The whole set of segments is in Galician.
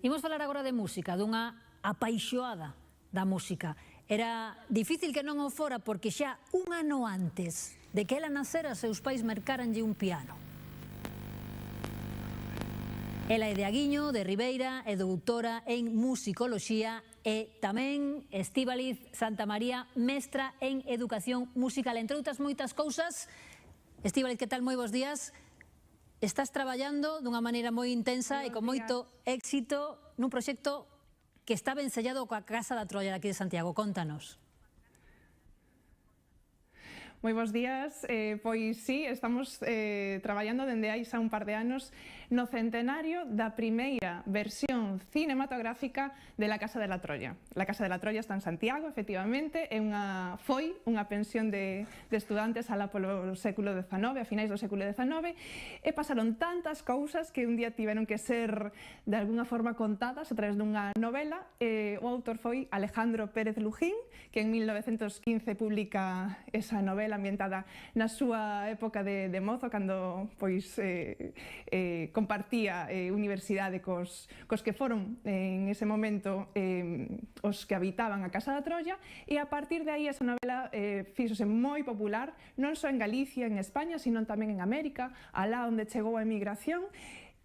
Imos falar agora de música, dunha apaixoada da música. Era difícil que non o fora porque xa un ano antes de que ela nacera, seus pais mercaranlle un piano. Ela é de Aguiño, de Ribeira, é doutora en musicoloxía e tamén Estíbaliz Santamaría, mestra en educación musical. Entre outras moitas cousas, Estíbaliz, que tal? Moi bons días. Estás traballando dunha maneira moi intensa e con moito éxito nun proxecto que está ben sellado coa Casa da Troia de aquí de Santiago. Contanos. Moi bons días, pois sí, estamos traballando dende hai xa un par de anos no centenario da primeira versión cinematográfica de La Casa de la Troya. La Casa de la Troya está en Santiago, efectivamente, foi unha pensión de estudantes alá polo século XIX, a finais do século XIX, e pasaron tantas cousas que un día tiveron que ser de alguna forma contadas a través dunha novela. O autor foi Alejandro Pérez Lujín, que en 1915 publica esa novela ambientada na súa época de mozo, cando pois compartía universidade cos que foron en ese momento os que habitaban a Casa da Troya, e a partir de aí esa novela fíxose moi popular non só en Galicia, en España, sino tamén en América, alá onde chegou a emigración.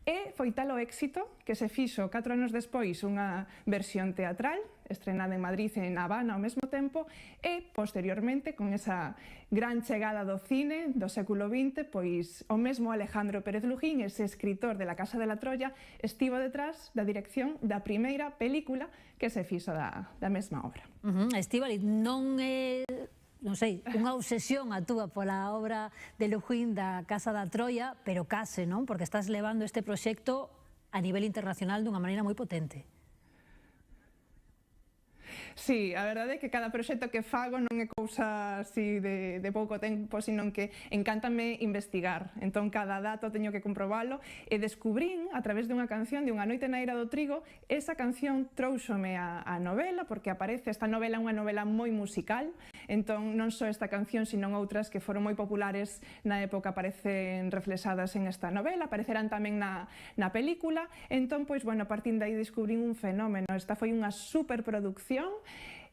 E foi tal o éxito que se fixo 4 anos despois unha versión teatral estrenada en Madrid e en Habana ao mesmo tempo, e posteriormente, con esa gran chegada do cine do século XX, pois o mesmo Alejandro Pérez Lujín, ese escritor de La Casa de la Troya, estivo detrás da dirección da primeira película que se fixo da mesma obra. Estíbaliz, non é, non sei, unha obsesión a túa pola obra de Lujín da Casa da Troia, pero case, non? Porque estás levando este proxecto a nivel internacional dunha maneira moi potente. Sí, a verdade é que cada proxecto que fago non é cousa así de pouco tempo, sino que encántame investigar. Entón, cada dato teño que comprobalo, e descubrín, a través dunha canción de Unha noite na eira do trigo, esa canción trouxome a novela, porque aparece esta novela, unha novela moi musical. Entón, non só esta canción, sino outras que foron moi populares na época aparecen reflexadas en esta novela, aparecerán tamén na película. Entón, pois, bueno, a partir de aí descubrín un fenómeno. Esta foi unha superproducción,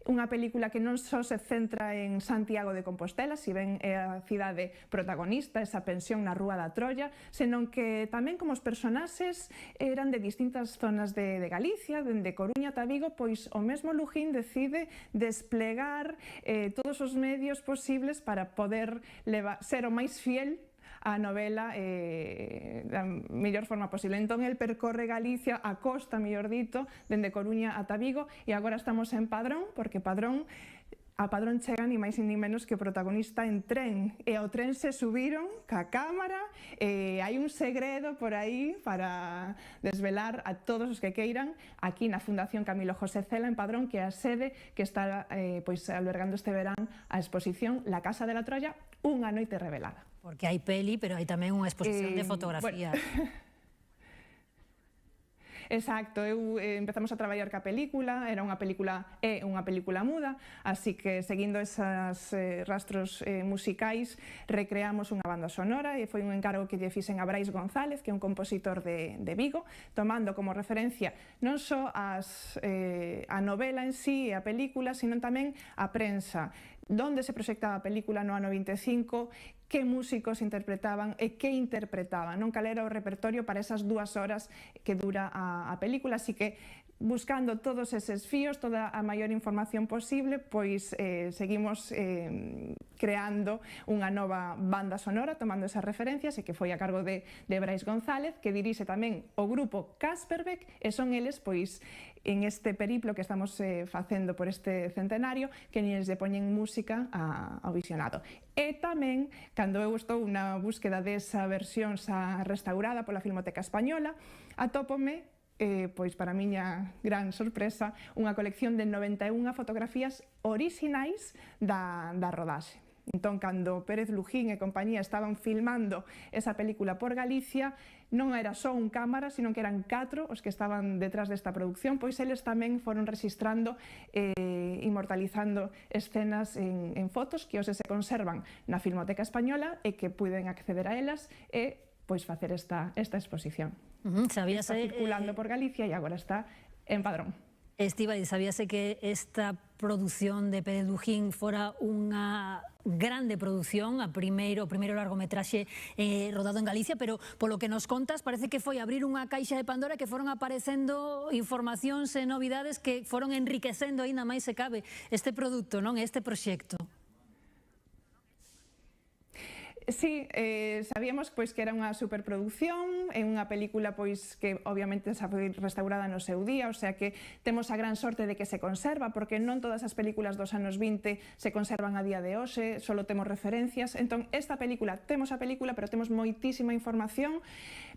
unha película que non só se centra en Santiago de Compostela, si ben é a cidade protagonista, esa pensión na Rúa da Troia, senón que tamén como os personaxes eran de distintas zonas de Galicia, dende Coruña ata Vigo, pois o mesmo Lujín decide desplegar todos os medios posibles para poder ser o máis fiel a novela da mellor forma posible. Entón, el percorre Galicia, a costa, mellor dito, dende Coruña ata Vigo, e agora estamos en Padrón, porque a Padrón chega ni máis ni menos que o protagonista en tren, e ao tren se subiron ca cámara, e hai un segredo por aí para desvelar a todos os que queiran aquí na Fundación Camilo José Cela en Padrón, que é a sede que está pois albergando este verán a exposición La Casa de la Troya, unha noite revelada. Porque hai peli, pero hai tamén unha exposición de fotografías. Exacto, empezamos a traballar ca película, é unha película muda, así que seguindo esos rastros musicais recreamos unha banda sonora, e foi un encargo que lle fixen a Brais González, que é un compositor de Vigo, tomando como referencia non só a novela en sí e a película, sino tamén a prensa, donde se proxectaba a película no ano 25, que músicos interpretaban e que interpretaban, non? Cal era o repertorio para esas 2 horas que dura a película, así que buscando todos eses fíos, toda a maior información posible, pois seguimos creando unha nova banda sonora, tomando esas referencias, e que foi a cargo de Brais González, que dirixe tamén o grupo Kasperbeck, e son eles, pois, en este periplo que estamos facendo por este centenario, que neles lle poñen música ao visionado. E tamén, cando eu estou na búsqueda desa versión xa restaurada pola Filmoteca Española, atópome, pois para a miña gran sorpresa, unha colección de 91 fotografías orixinais da rodaxe. Entón, cando Pérez Lujín e compañía estaban filmando esa película por Galicia, non era só un cámara, sino que eran 4 os que estaban detrás desta produción, pois eles tamén foron registrando e inmortalizando escenas en fotos que hoxe se conservan na Filmoteca Española e que puiden acceder a elas e pois facer esta exposición. Está circulando por Galicia e agora está en Padrón. Estíbaliz, sabíase que esta produción de Pérez Dujín fora unha grande produción, o primeiro largometraxe rodado en Galicia, pero polo que nos contas parece que foi abrir unha caixa de Pandora que foron aparecendo informacións e novidades que foron enriquecendo aínda máis se cabe este produto, non, este proxecto. Sí, sabíamos pois que era unha superproducción, é unha película pois que obviamente xa foi restaurada no seu día, o sea que temos a gran sorte de que se conserva, porque non todas as películas dos anos 20 se conservan a día de hoxe, solo temos referencias. Entón, esta película, temos a película, pero temos moitísima información.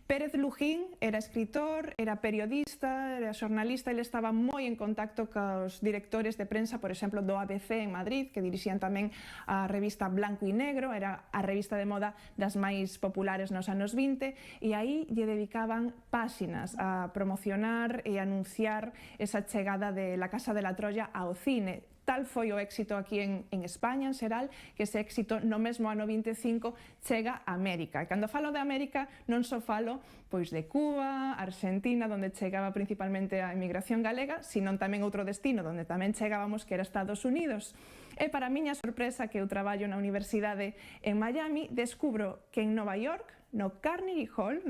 Pérez Lujín era escritor, era periodista, era xornalista, ele estaba moi en contacto cos directores de prensa, por exemplo, do ABC en Madrid, que dirixían tamén a revista Blanco y Negro, era a revista de moda das máis populares nos anos 20, e aí lle dedicaban páxinas a promocionar e anunciar esa chegada de La Casa de la Troya ao cine. Tal foi o éxito aquí en España, en xeral, que ese éxito no mesmo ano 25 chega a América. E cando falo de América non só falo pois de Cuba, Argentina, onde chegaba principalmente a emigración galega, sino tamén outro destino onde tamén chegábamos, que era Estados Unidos. E para a miña sorpresa, que eu traballo na universidade en Miami, descubro que en Nova York, no Carnegie Hall,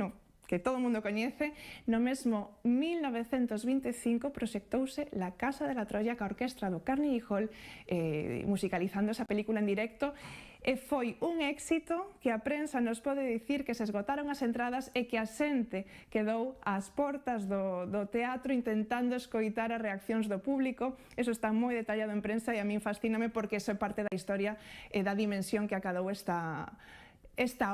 que todo o mundo coñece, no mesmo 1925 proxectouse La Casa de la Troya ca orquestra do Carnegie Hall, musicalizando esa película en directo, e foi un éxito que a prensa nos pode dicir que se esgotaron as entradas e que a xente quedou ás portas do teatro intentando escoitar as reaccións do público. Eso está moi detallado en prensa e a min fascíname porque eso é parte da historia e da dimensión que acadou esta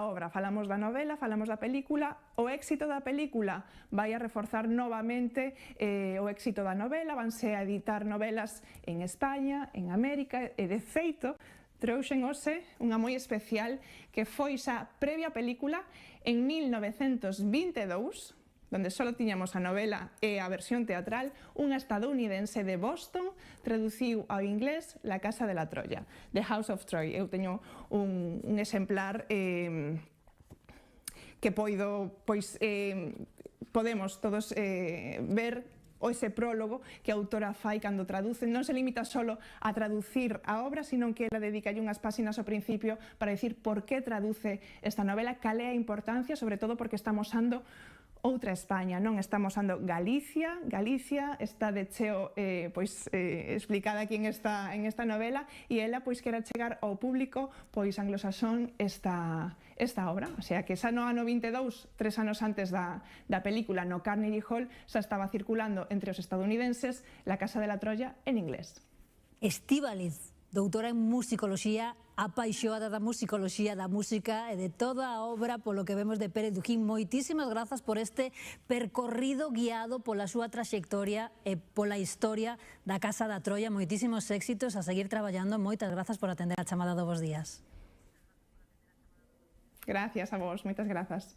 obra. Falamos da novela, falamos da película. O éxito da película vai a reforzar novamente o éxito da novela, vanse a editar novelas en España, en América, e de feito trouxen hoxe unha moi especial que foi xa previa película en 1922, onde só tiñamos a novela e a versión teatral. Unha estadounidense de Boston traduciu ao inglés La Casa de la Troya, The House of Troy. Eu teño un exemplar que podemos todos ver ese prólogo que a autora fai cando traduce. Non se limita solo a traducir a obra, sino que ela dedicalle unhas páxinas ao principio para dicir por que traduce esta novela, cal é a importancia, sobre todo porque estamos usando outra España, non estamos usando Galicia. Galicia está de cheo explicada aquí en esta novela, e ela pois quere chegar ao público pois anglosaxón esta obra. O sea que xa no ano 22, 3 anos antes da película, no Carnegie Hall xa estaba circulando entre os estadounidenses La Casa de la Troya en inglés. Estíbaliz, doutora en musicoloxía, apaixoada da musicoloxía, da música e de toda a obra polo que vemos de Pérez Dujín. Moitísimas grazas por este percorrido guiado pola súa traxectoria e pola historia da Casa da Troya. Moitísimos éxitos, a seguir traballando. Moitas grazas por atender a chamada do Bos Días. Gracias a vos, moitas grazas.